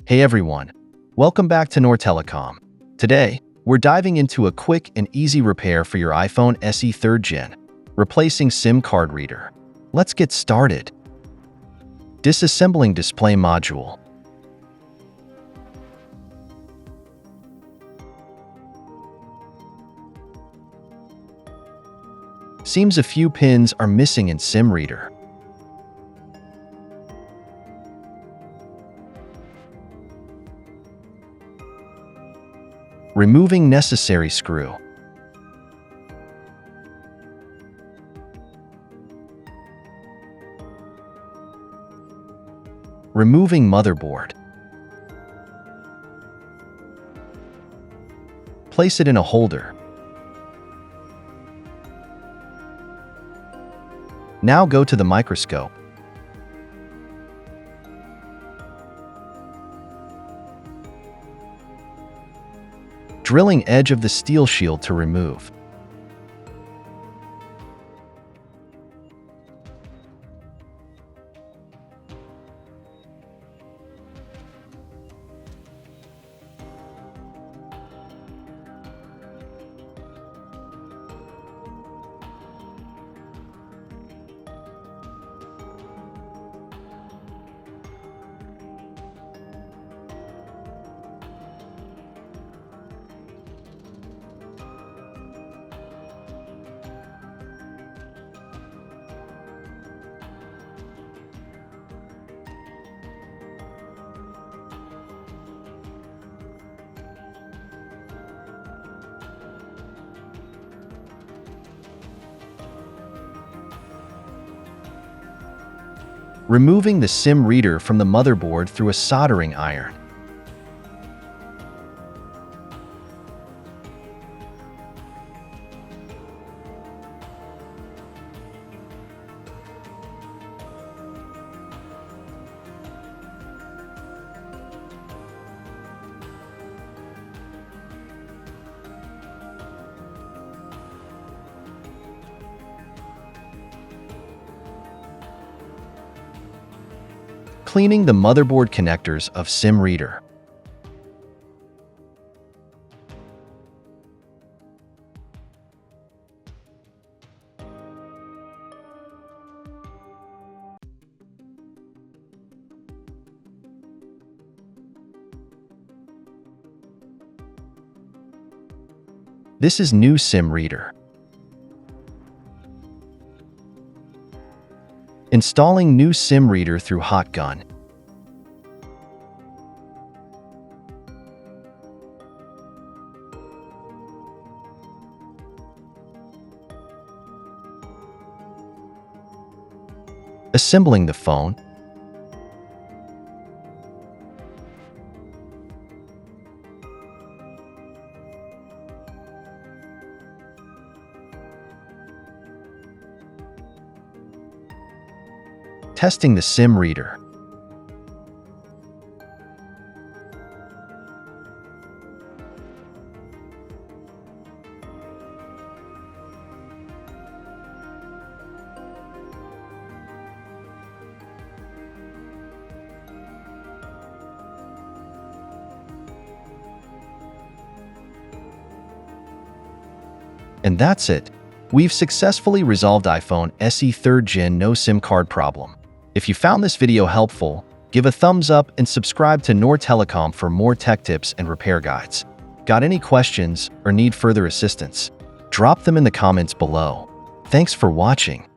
Hey everyone, welcome back to Noor Telecom. Today, we're diving into a quick and easy repair for your iPhone SE 3rd Gen, replacing SIM card reader. Let's get started. Disassembling display module. Seems a few pins are missing in SIM reader. Removing necessary screw. Removing motherboard. Place it in a holder. Now go to the microscope. Drilling edge of the steel shield to remove. Removing the SIM reader from the motherboard through a soldering iron. Cleaning the motherboard connectors of SIM reader. This is new SIM reader. Installing new SIM reader through hot gun. Assembling the phone. Testing the SIM reader. And that's it. We've successfully resolved iPhone SE 3rd Gen no SIM card problem. If you found this video helpful, give a thumbs up and subscribe to Noor Telecom for more tech tips and repair guides. Got any questions or need further assistance? Drop them in the comments below. Thanks for watching.